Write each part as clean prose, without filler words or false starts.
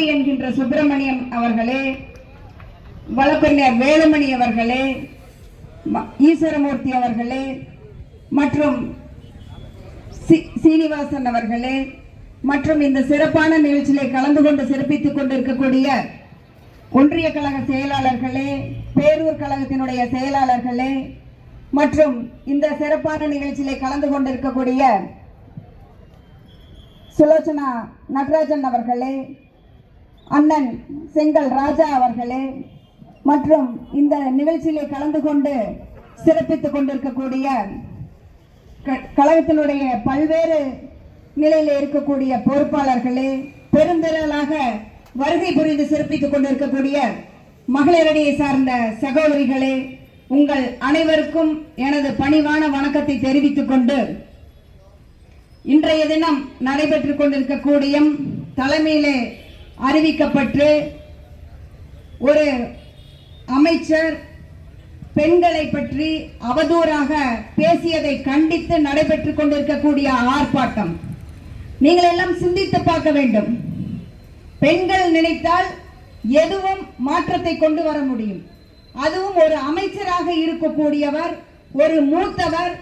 என்கின்ற சுப்பிரமணியம் அவர்களே, வழக்கறிஞர் வேலுமணி அவர்களே, ஈஸ்வரமூர்த்தி அவர்களே மற்றும் சீனிவாசன் அவர்களே மற்றும் இந்த சிறப்பான நிகழ்ச்சியை கலந்து கொண்டு சிறப்பித்துக் கொண்டிருக்கக்கூடிய ஒன்றிய கழக செயலாளர்களே, பேரூர் கழகத்தினுடைய செயலாளர்களே மற்றும் இந்த சிறப்பான நிகழ்ச்சியை கலந்து கொண்டிருக்கக்கூடிய சுலோச்சனா நடராஜன் அவர்களே, அண்ணன் செங்கல் ராஜா அவர்களே மற்றும் இந்த நிகழ்ச்சியிலே கலந்து கொண்டு சிறப்பித்துக் கொண்டிருக்கக்கூடிய கழகத்தினுடைய பல்வேறு நிலையில் இருக்கக்கூடிய பொறுப்பாளர்களே, பெருந்திரளாக வருகை புரிந்து சிறப்பித்துக் கொண்டிருக்கக்கூடிய மகளிரடியை சார்ந்த சகோதரிகளே, உங்கள் அனைவருக்கும் எனது பணிவான வணக்கத்தை தெரிவித்துக் கொண்டு இன்றைய தினம் நடைபெற்றுக் கொண்டிருக்கக்கூடிய தலைமையிலே அறிவிக்கப்பட்டு ஒரு அமைச்சர் பெண்களை பற்றி அவதூறாக பேசியதை கண்டித்து நடைபெற்றுக் கொண்டிருக்கக்கூடிய ஆர்ப்பாட்டம் நீங்கள் எல்லாம் சிந்தித்து பார்க்க வேண்டும். பெண்கள் நினைத்தால் எதுவும் மாற்றத்தை கொண்டு வர முடியும். அதுவும் ஒரு அமைச்சராக இருக்கக்கூடியவர், ஒரு மூத்தவர்,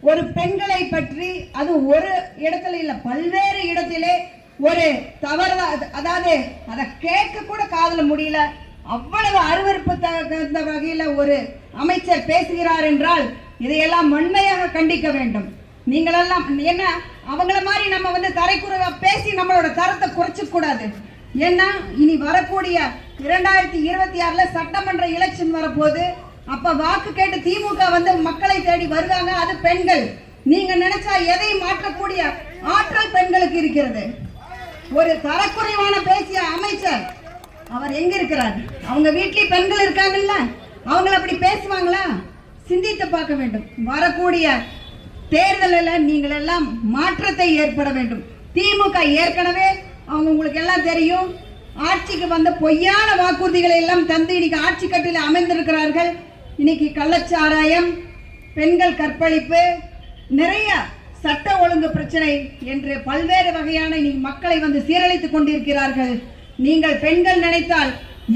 ஒரு பெண்களை பற்றி அது ஒரு இடத்துல இல்ல பல்வேறு இடத்திலே ஒரு தவறு, அதாவது அதை கேட்க கூட காதல முடியல, அவ்வளவு அருவருப்பு தகுந்த வகையில ஒரு அமைச்சர் பேசுகிறார் என்றால் இதையெல்லாம் வன்மையாக கண்டிக்க வேண்டும். நீங்களெல்லாம் என்ன அவங்கள மாதிரி நம்ம தரைக்குறைவா பேசி நம்மளோட தரத்தை குறைச்சு கூடாது. ஏன்னா இனி வரக்கூடிய 2026 சட்டமன்ற எலெக்ஷன் வரப்போது, அப்ப வாக்கு கேட்டு திமுக மக்களை தேடி வருவாங்க. அது பெண்கள். நீங்க நினைச்சா எதையும் மாற்றக்கூடிய ஆற்றல் பெண்களுக்கு இருக்கிறது. ஒரு தரக்குறைவான பேசிய அமைச்சர் அவர் எங்க இருக்கிறார்? அவங்க வீட்டிலேயே பெண்கள் இருக்காங்கல்ல, அவங்கள அப்படி பேசுவாங்களா? சிந்தித்து பார்க்க வேண்டும். வரக்கூடிய தேர்தலில் நீங்கள் எல்லாம் மாற்றத்தை ஏற்பட வேண்டும். திமுக ஏற்கனவே அவங்க உங்களுக்கு எல்லாம் தெரியும், ஆட்சிக்கு பொய்யான வாக்குறுதிகளை எல்லாம் தந்து இன்னைக்கு ஆட்சி கட்டில அமைந்திருக்கிறார்கள். இன்னைக்கு கள்ளச்சாராயம், பெண்கள் கற்பழிப்பு, நிறைய சட்ட ஒழுங்கு பிரச்சனை என்று பல்வேறு வகையான மக்களை சீரழித்துக் கொண்டிருக்கிறார்கள். நீங்கள் பெண்கள் நினைத்தால்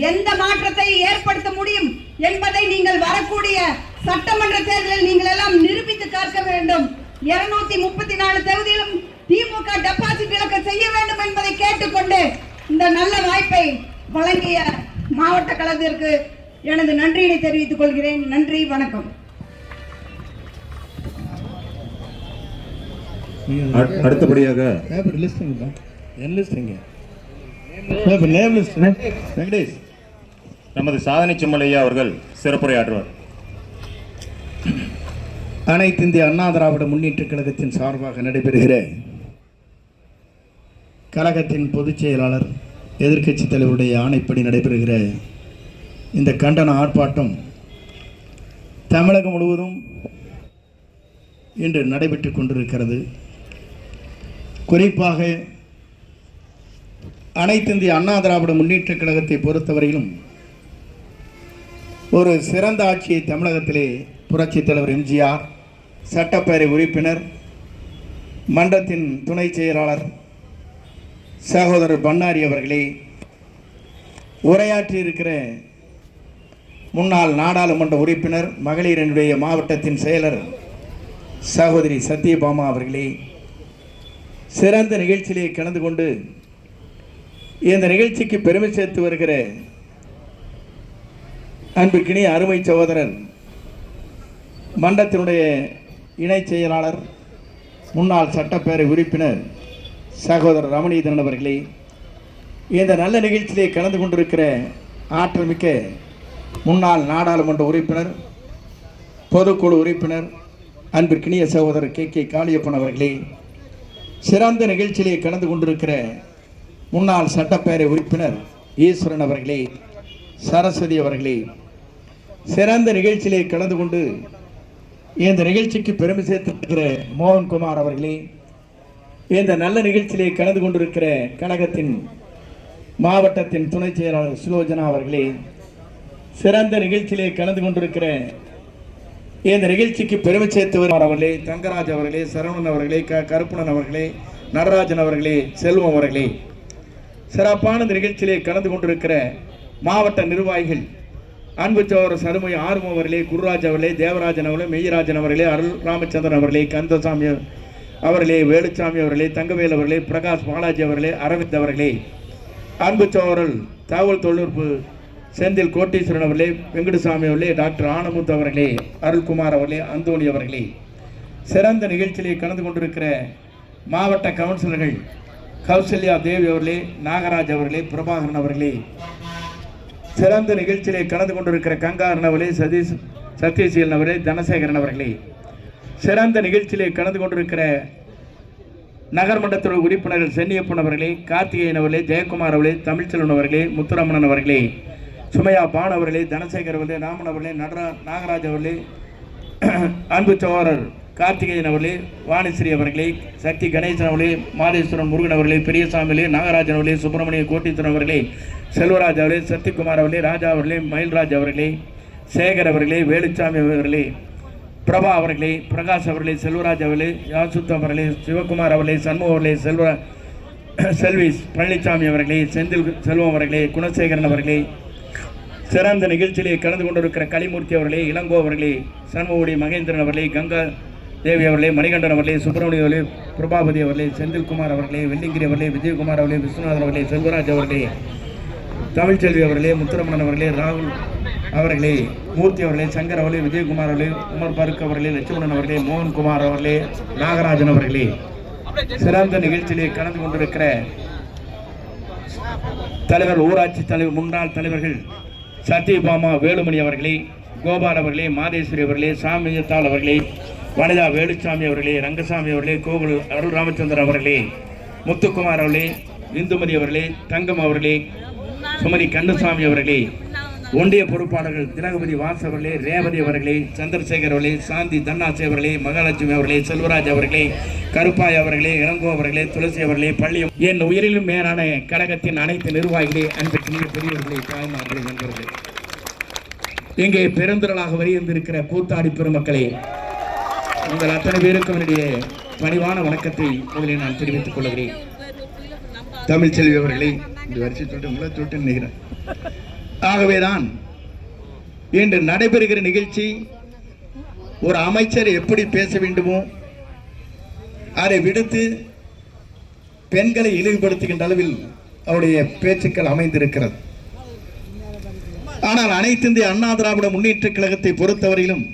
எந்த மாற்றத்தை ஏற்படுத்த முடியும் என்பதை நீங்கள் வரக்கூடிய சட்டமன்ற தேர்தலில் நீங்கள் எல்லாம் நிரூபித்து காக்க வேண்டும். 234 தொகுதியிலும் திமுக டெபாசிட் இழக்க செய்ய வேண்டும் என்பதை கேட்டுக்கொண்டு இந்த நல்ல வாய்ப்பை வழங்கிய மாவட்ட கழகத்திற்கு எனது நன்றியை தெரிவித்துக் கொள்கிறேன். நன்றி, வணக்கம். அடுத்தபடியாக நமது சாதனை செம்மலையா அவர்கள் சிறப்புரையாற்றுவார். அனைத்து இந்திய அண்ணா திராவிட முன்னேற்ற கழகத்தின் சார்பாக நடைபெறுகிற கழகத்தின் பொதுச் செயலாளர் எதிர்க்கட்சி தலைவருடைய ஆணைப்படி நடைபெறுகிற இந்த கண்டன ஆர்ப்பாட்டம் தமிழகம் முழுவதும் இன்று நடைபெற்று கொண்டிருக்கிறது. குறிப்பாக அனைத்து இந்திய அண்ணா திராவிட முன்னேற்ற கழகத்தை பொறுத்தவரையிலும் ஒரு சிறந்த ஆட்சியை தமிழகத்திலே புரட்சித் தலைவர் எம்ஜிஆர், சட்டப்பேரவை உறுப்பினர், மன்றத்தின் துணை செயலாளர் சகோதரர் பன்னாரி அவர்களே, உரையாற்றியிருக்கிற முன்னாள் நாடாளுமன்ற உறுப்பினர், மகளிரினுடைய மாவட்டத்தின் செயலர் சகோதரி சத்யபாமா அவர்களே, சிறந்த நிகழ்ச்சியிலே கலந்து கொண்டு இந்த நிகழ்ச்சிக்கு பெருமை சேர்த்து வருகிற அன்புக்கினிய அருமை சகோதரர், மன்றத்தினுடைய இணை செயலாளர், முன்னாள் சட்டப்பேரவை உறுப்பினர் சகோதரர் ரமணீதரன் அவர்களே, இந்த நல்ல நிகழ்ச்சியிலே கலந்து கொண்டிருக்கிற ஆற்றல் மிக்க முன்னாள் நாடாளுமன்ற உறுப்பினர், பொதுக்குழு உறுப்பினர் அன்பிற்கினிய சகோதரர் கே காளியப்பன் அவர்களே, சிறந்த நிகழ்ச்சியிலே கலந்து கொண்டிருக்கிற முன்னாள் சட்டப்பேரவை உறுப்பினர் ஈஸ்வரன் அவர்களே, சரஸ்வதி அவர்களே, சிறந்த நிகழ்ச்சியிலே கலந்து கொண்டு இந்த நிகழ்ச்சிக்கு பெருமை சேர்த்திருக்கிற மோகன்குமார் அவர்களே, இந்த நல்ல நிகழ்ச்சியிலே கலந்து கொண்டிருக்கிற கழகத்தின் மாவட்டத்தின் துணை செயலாளர் சுலோச்சனா அவர்களே, சிறந்த நிகழ்ச்சியிலே கலந்து கொண்டிருக்கிற இந்த நிகழ்ச்சிக்கு பெருமை சேர்த்து வருவார் அவர்களே, தங்கராஜ் அவர்களே, சரவணன் அவர்களே, கருப்பணன் அவர்களே, நடராஜன் அவர்களே, செல்வம் அவர்களே, சிறப்பான இந்த நிகழ்ச்சியிலே கலந்து கொண்டிருக்கிற மாவட்ட நிர்வாகிகள் அன்பு சகோதரர் சருமை ஆறுமு அவர்களே, குருராஜ் அவர்களே, தேவராஜன் அவர்களே, மெய்யராஜன் அவர்களே, அருள் ராமச்சந்திரன் அவர்களே, கந்தசாமி அவர்களே, வேலுச்சாமி அவர்களே, தங்கவேல் அவர்களே, பிரகாஷ் பாலாஜி அவர்களே, அரவிந்த் அவர்களே, அன்பு சகோதரர் தகவல் தொழில்நுட்ப செந்தில் கோட்டீஸ்வரன் அவர்களே, வெங்கடசாமி அவர்களே, டாக்டர் ஆனமுத்து அவர்களே, அருள்குமார் அவர்களே, அந்தோணி அவர்களே, சிறந்த நிகழ்ச்சியிலே கலந்து கொண்டிருக்கிற மாவட்ட கவுன்சிலர்கள் கௌசல்யா தேவி அவர்களே, நாகராஜ் அவர்களே, பிரபாகரன் அவர்களே, சிறந்த நிகழ்ச்சியிலே கலந்து கொண்டிருக்கிற கங்காரன் அவர்களே, சத்யசீலன் அவர்களே, தனசேகரன் அவர்களே, சிறந்த நிகழ்ச்சியிலே கலந்து கொண்டிருக்கிற நகர்மன்றத்துறை உறுப்பினர்கள் சென்னியப்பன் அவர்களே, கார்த்திகேயன் அவர்களே, ஜெயக்குமார் அவர்களே, தமிழ்ச்செல்வன் அவர்களே, முத்துரமணன் அவர்களே, சுமையா பான் அவர்களே, தனசேகர் அவர்களே, ராமன் அவர்களே, நாகராஜ் அவர்களே, அன்பு சகோதரர் கார்த்திகேயன் அவர்களே, வாணிஸ்ரீ அவர்களே, சக்தி கணேசன் அவர்களே, மாதேஸ்வரன் முருகன் அவர்களே, பெரியசாமி அவர்களே, நாகராஜன் அவர்களே, சுப்பிரமணிய கோட்டீஸ்வரன் அவர்களே, செல்வராஜ் அவர்களே, சத்யகுமார் அவர்களே, ராஜா அவர்களே, மயில்ராஜ் அவர்களே, சேகர் அவர்களே, வேலுச்சாமி அவர்களே, பிரபா அவர்களே, பிரகாஷ் அவர்களே, செல்வராஜ் அவர்களே, யாசுத் அவர்களே, சிவகுமார் அவர்களே, சண்முக அவர்களே, செல்விஸ் பழனிசாமி அவர்களே, செந்தில் செல்வம் அவர்களே, குணசேகரன் அவர்களே, சிறந்த நிகழ்ச்சியிலே கலந்து கொண்டிருக்கிற கலிமூர்த்தி அவர்களே, இளங்கோ அவர்களே, சண்முகடி மகேந்திரன் அவர்களே, கங்கா தேவி அவர்களே, மணிகண்டன் அவர்களே, சுப்பிரமணிய அவர்களே, பிரபாபதி அவர்களே, செந்தில்குமார் அவர்களே, வெள்ளிங்கிரி அவர்களே, விஜயகுமார் அவர்களே, விஸ்வநாதன் அவர்களே, செல்வராஜ் அவர்களே, தமிழ்ச்செல்வி அவர்களே, முத்துரமணன் அவர்களே, ராகுல் அவர்களே, மூர்த்தி அவர்களே, சங்கர் அவர்களே, விஜயகுமார் அவர்களே, உமர் பருக் அவர்களே, லட்சுமணன் அவர்களே, மோகன்குமார் அவர்களே, நாகராஜன் அவர்களே, சிறந்த நிகழ்ச்சியிலே கலந்து கொண்டிருக்கிற தலைவர் ஊராட்சி தலைவர் முன்னாள் தலைவர்கள் சத்யபாமா வேலுமணி அவர்களே, கோபால் அவர்களே, மாதேஸ்வரி அவர்களே, சாமியத்தாள் அவர்களே, வனிதா வேலுச்சாமி அவர்களே, ரங்கசாமி அவர்களே, கோகுல் அருள் ராமச்சந்திரன் அவர்களே, முத்துக்குமார் அவர்களே, இந்துமதி அவர்களே, தங்கம் அவர்களே, சுமதி கந்தசாமி அவர்களே, ஒன்றிய பொறுப்பாளர்கள் திலகபதி வாஸ் அவர்களே, ரேவதி அவர்களே, சந்திரசேகர் அவர்களே, சாந்தி தன்னாசி அவர்களே, மகாலட்சுமி அவர்களே, செல்வராஜ் அவர்களே, கருப்பாய் அவர்களே, இளங்கோ அவர்களே, துளசி அவர்களே, பள்ளி என் உயிரிலும் மேலான கழகத்தின் அனைத்து நிர்வாகிகளே, அன்புக்குரிய பெரியவர்களே, தாய்மார்களே, நண்பர்களே, இங்கே பெருந்திரளாக வருகின்றிருக்கிற கூத்தாடி பெருமக்களே, உங்கள் அத்தனை பேருக்கும் என்னுடைய பணிவான வணக்கத்தை முதலில் நான் தெரிவித்துக் கொள்கிறேன். தமிழ்ச்செல்வி அவர்களே, இந்த வரிசை தொட்டு உங்களை தொட்டு நினைக்கிறேன். ஆகவேதான் இன்று நடைபெறுகிற நிகழ்ச்சி ஒரு அமைச்சர் எப்படி பேச வேண்டுமோ அதை விடுத்து பெண்களை இழிவுபடுத்துகின்ற அளவில் அவருடைய பேச்சுக்கள் அமைந்திருக்கிறது. ஆனால் அனைத்து இந்திய அண்ணா திராவிட முன்னேற்ற கழகத்தை பொறுத்தவரையிலும்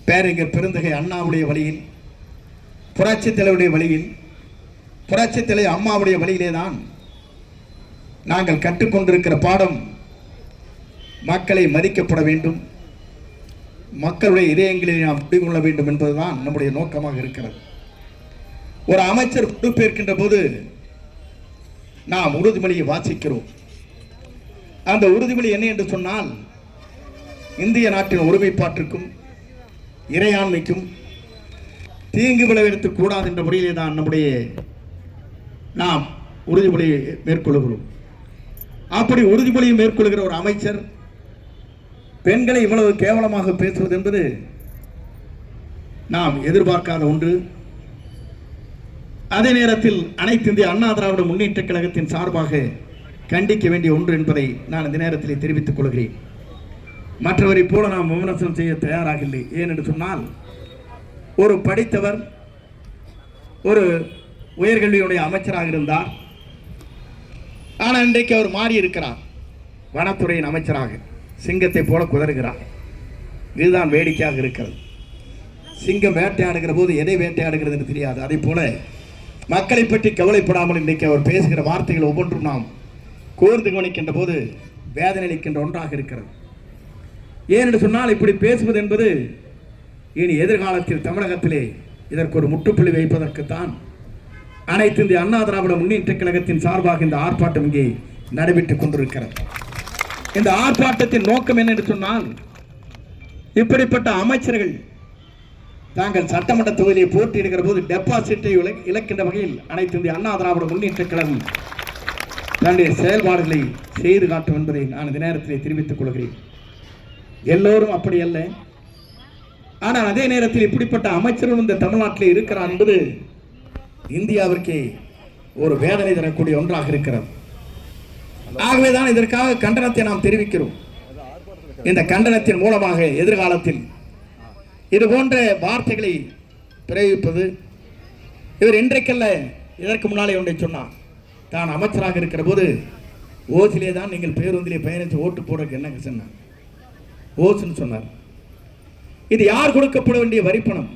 பேரறிஞர் பெருந்தகை அண்ணாவுடைய வழியில், புரட்சித் தலைவருடைய வழியில், புரட்சித் தலைவர் அம்மாவுடைய வழியிலே தான் நாங்கள் கற்றுக்கொண்டிருக்கிற பாடம் மக்களை மதிக்கப்பட வேண்டும், மக்களுடைய இதயங்களை நாம் குடிகொள்ள வேண்டும் என்பதுதான் நம்முடைய நோக்கமாக இருக்கிறது. ஒரு அமைச்சர் பொறுப்பேற்கின்ற போது நாம் உறுதிமொழியை வாசிக்கிறோம். அந்த உறுதிமொழி என்ன என்று சொன்னால், இந்திய நாட்டின் ஒருமைப்பாட்டிற்கும் இறையாண்மைக்கும் தீங்கு விளைவிக்க கூடாது என்ற முறையிலே தான் நாம் உறுதிமொழியை மேற்கொள்கிறோம். அப்படி உறுதிமொழியை மேற்கொள்கிற ஒரு அமைச்சர் பெண்களை இவ்வளவு கேவலமாக பேசுவது என்பது நாம் எதிர்பார்க்காத ஒன்று. அதே நேரத்தில் அனைத்து இந்திய அண்ணா திராவிட முன்னேற்ற கழகத்தின் சார்பாக கண்டிக்க வேண்டிய ஒன்று என்பதை நான் இந்த நேரத்தில் தெரிவித்துக் கொள்கிறேன். மற்றவரை போல நாம் விமர்சனம் செய்ய தயாராக இல்லை. ஏனென்று சொன்னால், ஒரு படித்தவர் ஒரு உயர்கல்வியுடைய அமைச்சராக இருந்தார். ஆனால் இன்றைக்கு அவர் மாறி இருக்கிறார், வனத்துறையின் அமைச்சராக சிங்கத்தை போல குதறுகிறார். இதுதான் வேடிக்கையாக இருக்கிறது. சிங்கம் வேட்டையாடுகிற போது எதை வேட்டையாடுகிறது என்று தெரியாது. அதே போல மக்களை பற்றி கவலைப்படாமல் இன்றைக்கு அவர் பேசுகிற வார்த்தைகள் ஒவ்வொன்றும் நாம் கூர்ந்து கவனிக்கின்ற போது வேதனை அளிக்கின்ற ஒன்றாக இருக்கிறது. ஏனென்று சொன்னால், இப்படி பேசுவது என்பது இனி எதிர்காலத்தில் தமிழகத்திலே இதற்கு ஒரு முற்றுப்புள்ளி வைப்பதற்குத்தான் அனைத்து இந்திய அண்ணா திராவிட முன்னேற்ற கழகத்தின் சார்பாக இந்த ஆர்ப்பாட்டம் இங்கே நடைபெற்றுக் கொண்டிருக்கிறது. இந்த ஆர்ப்பாட்டத்தின் நோக்கம் என்ன என்று சொன்னால், இப்படிப்பட்ட அமைச்சர்கள் தாங்கள் சட்டமன்ற தொகுதியை போட்டியிடுகிற போது டெபாசிட்டை இழக்கின்ற வகையில் அனைத்து இந்திய அண்ணா திராவிட முன்னேற்ற கழகம் தன்னுடைய செயல்பாடுகளை செய்து காட்டும் என்பதை நான் இந்த நேரத்தில் தெரிவித்துக் கொள்கிறேன். எல்லோரும் அப்படி அல்ல. ஆனால் அதே நேரத்தில் இப்படிப்பட்ட அமைச்சர்கள் இந்த தமிழ்நாட்டில் இருக்கிறார் என்பது இந்தியாவிற்கே ஒரு வேதனை தரக்கூடிய ஒன்றாக இருக்கிறது. ஆகவேதான் இதற்காக கண்டனத்தை நாம் தெரிவிக்கிறோம். இந்த கண்டனத்தின் மூலமாக எதிர்காலத்தில் இது போன்ற வார்த்தைகளை பிரயோகிப்பது, இவர் இன்றைக்கல்ல இதற்கு முன்னாலே ஒன்றை சொன்னார். தான் அமைச்சராக இருக்கிற போது ஓசிலே தான் நீங்கள் பேருந்திலே பயணித்து ஓட்டு போடுறதுக்கு என்ன சொன்னார், ஓசுன்னு சொன்னார். இது யார் கொடுக்கப்பட வேண்டிய வரிப்பணம்?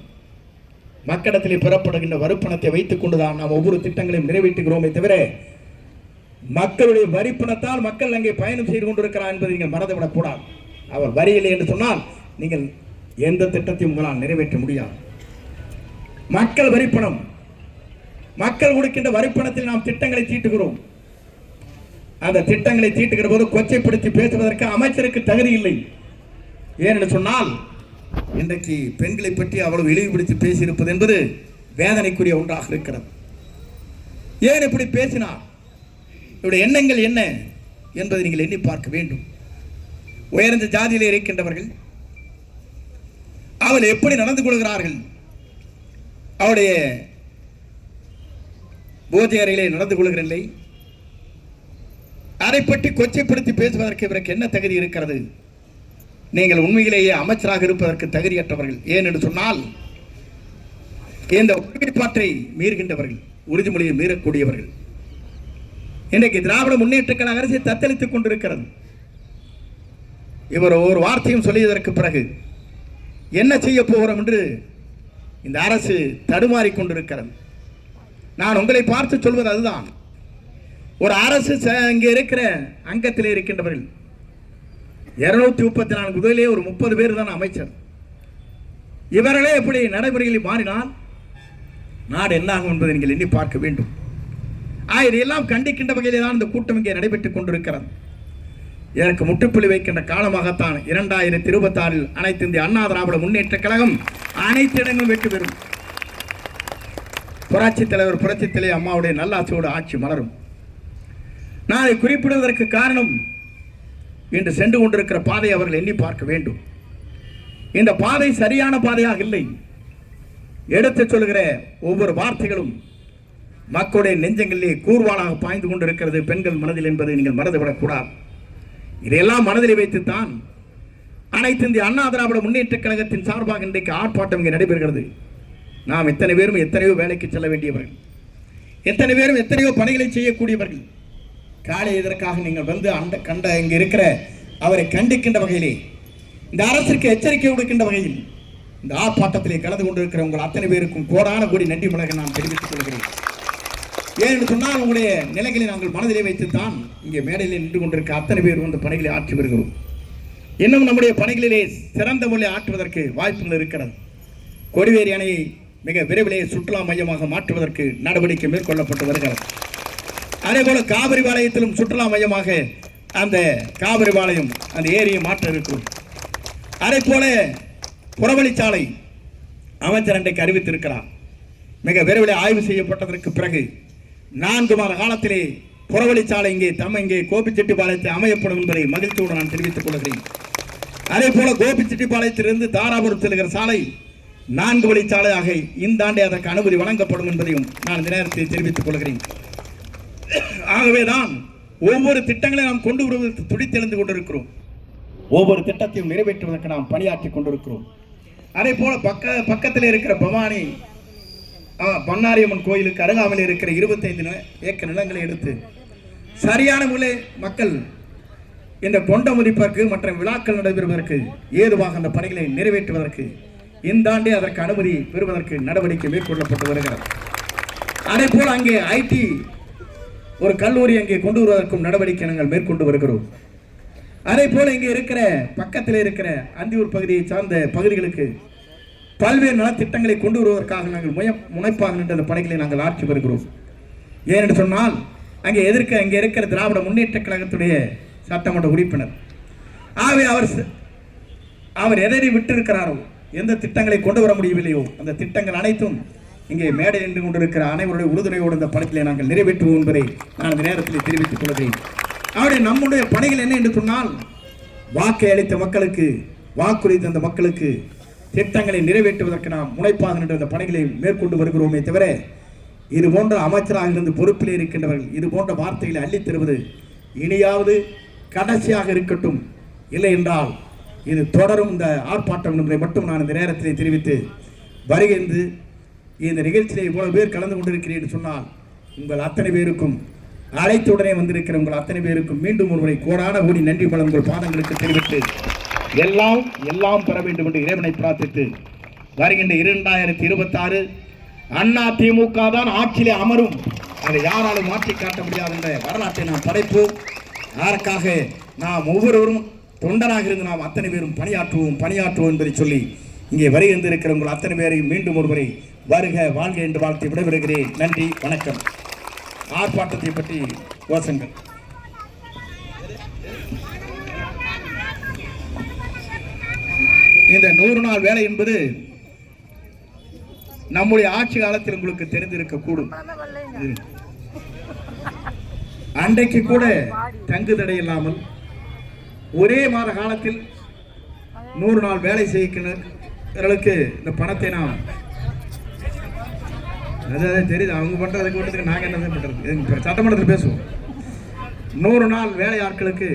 மக்களிடத்திலே பெறப்படுகின்ற வரிப்பணத்தை வைத்துக் கொண்டுதான் நாம் ஒவ்வொரு திட்டங்களையும் நிறைவேற்றுகிறோமே தவிர மக்களுடைய வரிப்பணத்தால் மக்கள் அங்கே பயணம் செய்து கொண்டிருக்கிறார் என்பதை நீங்கள் மறந்துவிடக்கூடாது. அவர் வரியில்லை என்று சொன்னால் நீங்கள் எந்த திட்டத்தையும் உங்களால் நிறைவேற்ற முடியாது. மக்கள் வரிப்பணம், மக்கள் கொடுக்கின்ற வரிப்பணத்தில் நாம் திட்டங்களை தீட்டுகிறோம். அந்த திட்டங்களை தீட்டுகிற போது கொச்சைப்படுத்தி பேசுவதற்கு அமைச்சருக்கு தகுதி இல்லை. ஏனென்று சொன்னால் இன்றைக்கு பெண்களை பற்றி அவ்வளவு இழிவுபடுத்தி பேசியிருப்பது என்பது வேதனைக்குரிய ஒன்றாக இருக்கிறது. ஏன் இப்படி பேசினார், இவருடைய எண்ணங்கள் என்ன என்பதை நீங்கள் எண்ணி பார்க்க வேண்டும். உயர்ந்த ஜாதியிலே இருக்கின்றவர்கள் அவள் எப்படி நடந்து கொள்கிறார்கள், அவருடைய போஜை அறையிலே நடந்து கொள்கிறதில்லை, அதை பற்றி கொச்சைப்படுத்தி பேசுவதற்கு இவருக்கு என்ன தகுதி இருக்கிறது? நீங்கள் உண்மையிலேயே அமைச்சராக இருப்பதற்கு தகுதியற்றவர்கள். ஏன் என்று சொன்னால் இந்த உறுதிப்பாட்டை மீறுகின்றவர்கள், உறுதிமொழியை மீறக்கூடியவர்கள். இன்றைக்கு திராவிட முன்னேற்ற கழக அரசை தத்தளித்துக் கொண்டிருக்கிறது. இவர் ஒரு வார்த்தையும் சொல்லியதற்கு பிறகு என்ன செய்ய போகிறோம் என்று இந்த அரசு தடுமாறிக் கொண்டிருக்கிறது. நான் உங்களை பார்த்து சொல்வது அதுதான். ஒரு அரசு இங்கே இருக்கிற அங்கத்தில் இருக்கின்றவர்கள் 234 முதலே ஒரு 30 பேர் தான் அமைச்சர். இவர்களே எப்படி நடைமுறைகளில் மாறினால் நாடு என்னாகும் என்பதை நீங்கள் எண்ணி பார்க்க வேண்டும். இதையெல்லாம் கண்டிக்கின்ற வகையிலே தான் இந்த கூட்டம் இங்கே நடைபெற்றுக் கொண்டிருக்கிறது. இதற்கு முற்றுப்புள்ளி வைக்கின்ற காலமாகத்தான் 2026 அனைத்து இந்திய அண்ணா திராவிட முன்னேற்ற கழகம் அனைத்து இடங்களும் வெற்றி பெறும். புரட்சித் தலைவர் புரட்சித் தலைவர் அம்மாவுடைய நல்லாட்சியோடு ஆட்சி மலரும். நான் அதை குறிப்பிடுவதற்கு காரணம், இன்று சென்று கொண்டிருக்கிற பாதை அவர்கள் எண்ணி பார்க்க வேண்டும். இந்த பாதை சரியான பாதையாக இல்லை. எடுத்து சொல்கிற ஒவ்வொரு வார்த்தைகளும் மக்களுடைய நெஞ்சங்களிலே கூர்வாளாக பாய்ந்து கொண்டிருக்கிறது பெண்கள் மனதில் என்பதை நீங்கள் மறந்துவிடக்கூடாது. இதையெல்லாம் மனதில் வைத்துத்தான் அனைத்து இந்திய அண்ணா திராவிட முன்னேற்ற கழகத்தின் சார்பாக இன்றைக்கு ஆர்ப்பாட்டம் இங்கே நடைபெறுகிறது. நாம் எத்தனை பேரும் எத்தனையோ வேலைக்கு செல்ல வேண்டியவர்கள், எத்தனை பேரும் எத்தனையோ பணிகளை செய்யக்கூடியவர்கள். காலை இதற்காக நீங்கள் வந்து கண்ட இங்கே இருக்கிற அவரை கண்டிக்கின்ற வகையிலே, இந்த அரசிற்கு எச்சரிக்கை கொடுக்கின்ற வகையில் இந்த ஆர்ப்பாட்டத்திலே கலந்து கொண்டிருக்கிற உங்கள் அத்தனை பேருக்கும் கோடான கோடி நன்றி வணக்கம் நான் தெரிவித்துக் கொள்கிறேன். ஏனென்று சொன்னால் உங்களுடைய நிலைகளை நாங்கள் மனதிலே வைத்துத்தான் இங்கே மேடையில் நின்று கொண்டிருக்க அத்தனை பேர் வந்து பணிகளை ஆற்றி வருகிறோம். இன்னும் நம்முடைய பணிகளிலே சிறந்த முறையை ஆற்றுவதற்கு வாய்ப்புகள் இருக்கிறது. கொடிவேரி அணையை மிக விரைவிலே சுற்றுலா மையமாக மாற்றுவதற்கு நடவடிக்கை மேற்கொள்ளப்பட்டு வருகிறது. அதே போல காவிரி பாளையத்திலும் சுற்றுலா மையமாக அந்த காவிரி பாளையம் அந்த ஏரியை மாற்ற இருக்கும். அதே போல புறவழிச்சாலை அமைச்சர் அன்றைக்கு அறிவித்திருக்கிறார். மிக விரைவில் ஆய்வு செய்யப்பட்டதற்கு பிறகு 4 மாத காலத்திலே புறவழிச்சாலை இங்கே கோபிச்செட்டிப்பாளையத்தை அமையப்படும் என்பதை மகிழ்ச்சியோடு நான் தெரிவித்துக் கொள்கிறேன். அதே போல கோபிச்செட்டிப்பாளையத்திலிருந்து தாராபுரம் செல்கிற சாலை 4 வழிச்சாலையாக இந்த ஆண்டே அதற்கு அனுமதி வழங்கப்படும் என்பதையும் நான் இந்த நேரத்தில் தெரிவித்துக் கொள்கிறேன். ஆகவேதான் ஒவ்வொரு திட்டங்களை நாம் கொண்டு வருவதற்கு துடித்தெழுந்து கொண்டிருக்கிறோம். ஒவ்வொரு திட்டத்தையும் நிறைவேற்றுவதற்கு நாம் பணியாற்றிக் கொண்டிருக்கிறோம். அதே போல பக்கத்தில் இருக்கிற பவானி பண்ணாரியம்மன் கோயிலுக்கு அருகாமையில் இருக்கிற 25 ஏக்கர் நிலங்களை எடுத்து சரியான முறையில் மக்கள் இந்த கொண்ட முடிப்பதற்கு மற்ற விழாக்கள் நடைபெறுவதற்கு ஏதுவாக அந்த பணிகளை நிறைவேற்றுவதற்கு இந்த ஆண்டே அதற்கு அனுமதி பெறுவதற்கு நடவடிக்கை மேற்கொள்ளப்பட்டு வருகிறது. அதே போல அங்கே ஐடி ஒரு கல்லூரி அங்கே கொண்டு வருவதற்கும் நடவடிக்கை நாங்கள் மேற்கொண்டு வருகிறோம். அதே போல இங்கே இருக்கிற பக்கத்தில் இருக்கிற அந்தியூர் பகுதியை சார்ந்த பகுதிகளுக்கு பல்வேறு நலத்திட்டங்களை கொண்டு வருவதற்காக நாங்கள் முனைப்பாக நின்ற அந்த பணிகளை நாங்கள் ஆற்றி வருகிறோம். ஏனென்று சொன்னால் அங்கே இருக்கிற திராவிட முன்னேற்ற கழகத்துடைய சட்டமன்ற உறுப்பினர். ஆகவே அவர் எதை விட்டிருக்கிறாரோ, எந்த திட்டங்களை கொண்டு வர முடியவில்லையோ அந்த திட்டங்கள் அனைத்தும் இங்கே மேடை நின்று கொண்டிருக்கிற அனைவருடைய உறுதுணையோடு இந்த பணிகளை நாங்கள் நிறைவேற்றுவோம் என்பதை நான் இந்த நேரத்தில் தெரிவித்துக் கொள்கிறேன். அவருடைய நம்முடைய பணிகள் என்ன என்று சொன்னால், வாக்கை அளித்த மக்களுக்கு, வாக்குறுதி தந்த மக்களுக்கு திட்டங்களை நிறைவேற்றுவதற்கு நாம் முனைப்பாக நின்ற இந்த பணிகளை மேற்கொண்டு வருகிறோமே தவிர இது போன்ற அமைச்சராக இருந்து பொறுப்பில் இருக்கின்றவர்கள் இது போன்ற வார்த்தைகளை அள்ளித் தருவது இனியாவது கடைசியாக இருக்கட்டும், இல்லை என்றால் இது தொடரும் இந்த ஆர்ப்பாட்டம் என்பதை மட்டும் நான் இந்த நேரத்தில் தெரிவித்து வருகின்ற இந்த நிகழ்ச்சியை இவ்வளவு பேர் கலந்து கொண்டிருக்கிறேன் சொன்னால் உங்கள் அத்தனை பேருக்கும் அழைத்துடனே வந்திருக்கிற உங்கள் அத்தனை பேருக்கும் மீண்டும் ஒருமுறை கோடான கோடி நன்றி பல உங்கள் பாதங்களுக்கு தெரிவித்து எல்லாம் பெற வேண்டும் என்று இறைவனை பிரார்த்தித்து வருகின்ற 2026 அண்ணா திமுக தான் ஆட்சியிலே அமரும், அதை யாராலும் மாற்றி காட்ட முடியாது என்ற வரலாற்றை நாம் படைப்போம். அதற்காக நாம் ஒவ்வொருவரும் தொண்டராக இருந்து நாம் அத்தனை பேரும் பணியாற்றுவோம் என்பதை சொல்லி இங்கே வருகின்றிருக்கிற உங்கள் அத்தனை பேரையும் மீண்டும் ஒருமுறை வருக வாழ்க என்று வாழ்த்து விடைபெறுகிறேன். நன்றி, வணக்கம். ஆர்ப்பாட்டத்தை பற்றி கோஷங்கள். இந்த 100 நாள் வேலை என்பது நம்முடைய ஆட்சி காலத்தில் உங்களுக்கு தெரிந்திருக்கக்கூடும். அன்றைக்கு கூட தங்கு தடை இல்லாமல் ஒரே மாத காலத்தில் 100 நாள் வேலை செய்கிறவர்களுக்கு இந்த பணத்தை நாம் அதாவது தெரியுது அவங்க பண்றது கூட்டத்துக்கு நாங்கள் என்ன பண்றது, சட்டமன்றத்தில் பேசுவோம். 100 நாள் வேலை ஆட்களுக்கு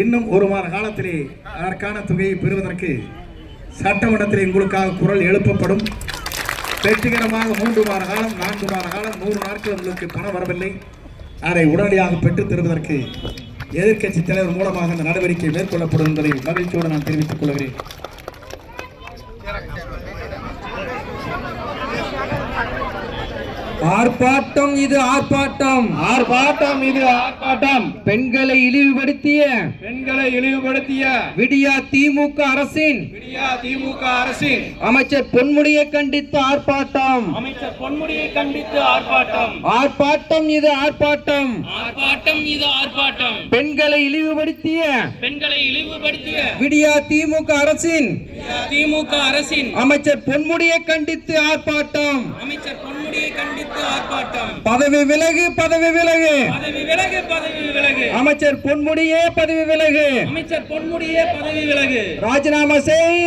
இன்னும் 1 மாத காலத்திலே அதற்கான தொகையை பெறுவதற்கு சட்டமன்றத்தில் உங்களுக்காக குரல் எழுப்பப்படும். வெற்றிகரமாக 3 மாத காலம் 4 மாத காலம் 100 நாட்கள் உங்களுக்கு பணம் வரவில்லை, அதை உடனடியாக பெற்றுத் தருவதற்கு எதிர்க்கட்சி தலைவர் மூலமாக இந்த நடவடிக்கை மேற்கொள்ளப்படும் என்பதை மகிழ்ச்சியோடு நான் தெரிவித்துக் கொள்கிறேன். ஆர்ப்பாட்டம் இது ஆர்ப்பாட்டம் பெண்களை இழிவுபடுத்திய விடியா திமுக அரசின் அமைச்சர் பொன்முடியை கண்டித்து ஆர்ப்பாட்டம். ஆர்ப்பாட்டம் இது ஆர்ப்பாட்டம் பெண்களை இழிவுபடுத்திய விடியா திமுக அரசின் அமைச்சர் பொன்முடியை கண்டித்து ஆர்ப்பாட்டம். பதவி விலகு அமைச்சர் பொன்முடியே பதவி விலகு ராஜினாமா செய்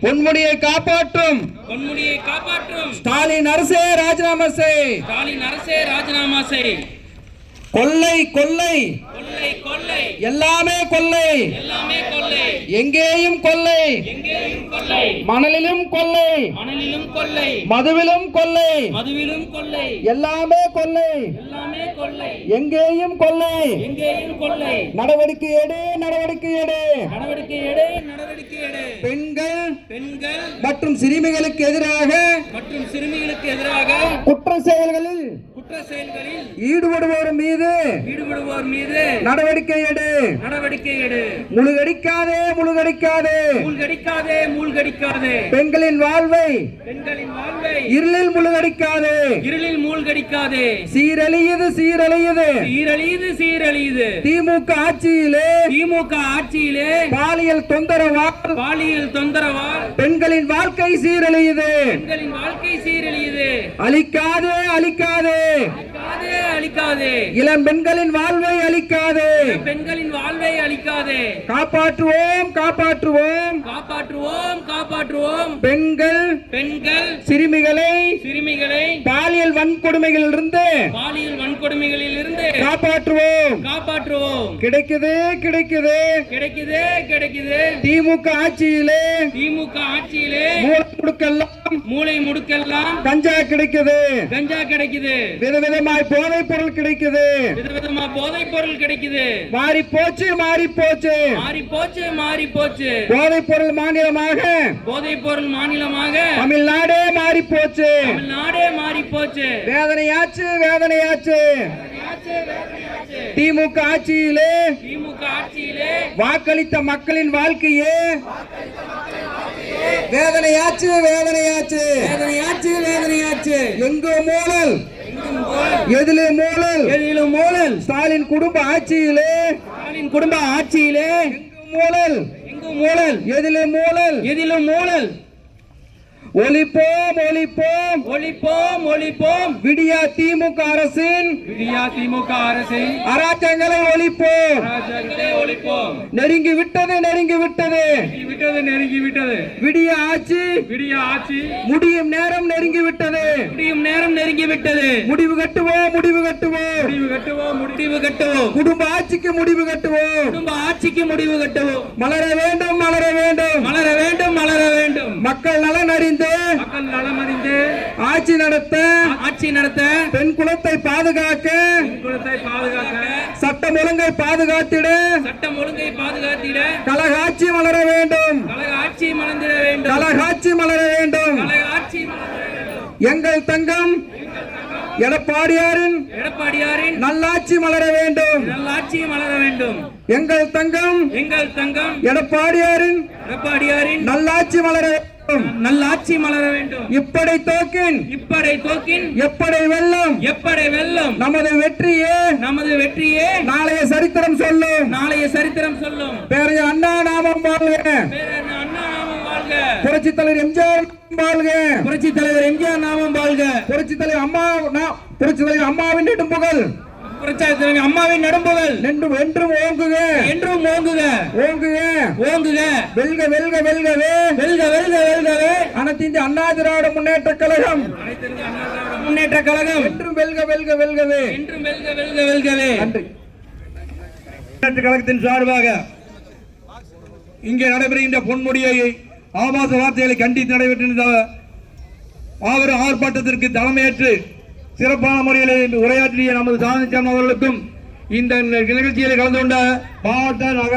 பொன்முடியை காப்பாற்றும் ஸ்டாலின் அரசே ராஜினாமா செய் கொள்ளை எல்லாமே கொள்ளை எங்கேயும் கொள்ளை மணலிலும் கொள்ளை மதுவிலும் கொள்ளை எல்லாமே கொள்ளை எங்கேயும் கொள்ளை நடவடிக்கை எடு பெண்கள் மற்றும் சிறுமிகளுக்கு எதிராக குற்ற செயல்களில் ஈடுபடுவோர் மீது நடவடிக்கை எடு மூழ்கடிக்காதே பெண்களின் வாழ்வை இருளில் மூழ்கடிக்காதே சீரழியுது திமுக ஆட்சியிலே பாலியல் தொந்தரவால் பெண்களின் வாழ்க்கை சீரழியுது அழிக்காதே இளம் பெண்களின் வாழ்வை அழிக்காதே காப்பாற்றுவோம் பெண்கள் சிறுமிகளை பாலியல் வன்கொடுமைகளிலிருந்து காப்பாற்றுவோம் கிடைக்குது திமுக ஆட்சியிலே மூளை முடுக்கெல்லாம் கஞ்சா கிடைக்குது விதவிதமாய் போதைப் பொருள் கிடைக்குது மாறி போச்சு போதைப் பொருள் மாநிலமாக தமிழ்நாடே மாறி போச்சு வேதனையாச்சு திமுக ஆட்சியிலே வாக்களித்த மக்களின் வாழ்க்கையே வேதனையாச்சு எங்கோ மூழல் எதிலும் மூழல் ஸ்டாலின் குடும்ப ஆட்சியிலே எங்கும் மூழல் எதிலும் மூழல் ஒழிப்போம் விடியா திமுக அரசின் அராஜகங்களை ஒழிப்போம் நெருங்கி விட்டது விட்டது நெருங்கிவிட்டது. விடிய ஆட்சி விடிய ஆட்சி முடியும் நேரம் நெருங்கிவிட்டது. முடியும் நேரம் நெருங்கிவிட்டது. முடிவு கட்டுவோம், முடிவு கட்டுவோம், முடிவு கட்டுவோம், முடிவு கட்டுவோம். குடும்ப ஆட்சிக்கு முடிவு கட்டுவோம். குடும்ப ஆட்சிக்கு முடிவு கட்டுவோம். மலர வேண்டும், மலர வேண்டும், மலர வேண்டும், மலர வேண்டும். மக்கள் நலன் அறிந்து மக்கள் நலமறிந்து ஆட்சி நடத்த, ஆட்சி நடத்த, பெண் குலத்தை பாதுகாக்க, குலத்தை பாதுகாக்க, சட்டம் ஒழுங்கை பாதுகாத்திட, சட்டம் ஒழுங்கை பாதுகாத்திட, கலகாட்சி மலர வேண்டும், கழக ஆட்சி மலர்ந்திட வேண்டும். கலகாட்சி மலர வேண்டும். கழக ஆட்சி மலர்ந்திட வேண்டும். எங்கள் தங்கம் எடப்பாடியாரின் எடப்பாடியாரின் நல்லாட்சி மலர வேண்டும். நல்லாட்சி மலர வேண்டும். எங்கள் தங்கம் எங்கள் தங்கம் எடப்பாடியாரின் எடப்பாடியாரின் நல்லாட்சி மலர வேண்டும். நல்லாட்சி மலர வேண்டும். இப்படை தோக்கின் இப்படை தோக்கின் எப்படை வெல்லும். எப்படை வெல்லும். நமது வெற்றியே நமது வெற்றியே நாளைய சரித்திரம் சொல்லும். நாளைய சரித்திரம் சொல்லும். பேரைய அண்ணா நாமம் வாழ்க. பேரறிஞர் அண்ணா நாமம் வாழ்க. புரட்சி தலைவர் எம்ஜிஆர் வாழ்க. புரட்சி தலைவர் எம்ஜிஆர் நாமம் வாழ்க. புரட்சி தலைவர் அம்மாவின் நெடும்புகழ் புரட்சி தலைவர் அம்மாவின் நடும்புகள் என்றும் ஓங்குக, என்றும் ஓங்குக, ஓங்குக, ஓங்குக. வெல்க வெல்க வெல்கவே. வெல்க வெல்க வெல்கவே. அனைத்து இந்திய அண்ணா திராவிட முன்னேற்ற கழகம் முன்னேற்ற கழகம் என்றும் வெல்க வெல்க வெல்கவே. என்றும் வெல்க வெல்க வெல்கவே. நன்றி. முன்னேற்ற கழகத்தின் சார்பாக இங்கே நடைபெறுகின்ற பொன்முடியை ஆபாச வார்த்தைகளை கண்டித்து நடைபெற்ற மாபெரும் ஆர்ப்பாட்டத்திற்கு தலைமையேற்று சிறப்பான முறையில் உரையாற்றிய நமது சாதனை அவர்களுக்கும் இந்த நிகழ்ச்சியில் கலந்து கொண்ட மாவட்ட நகர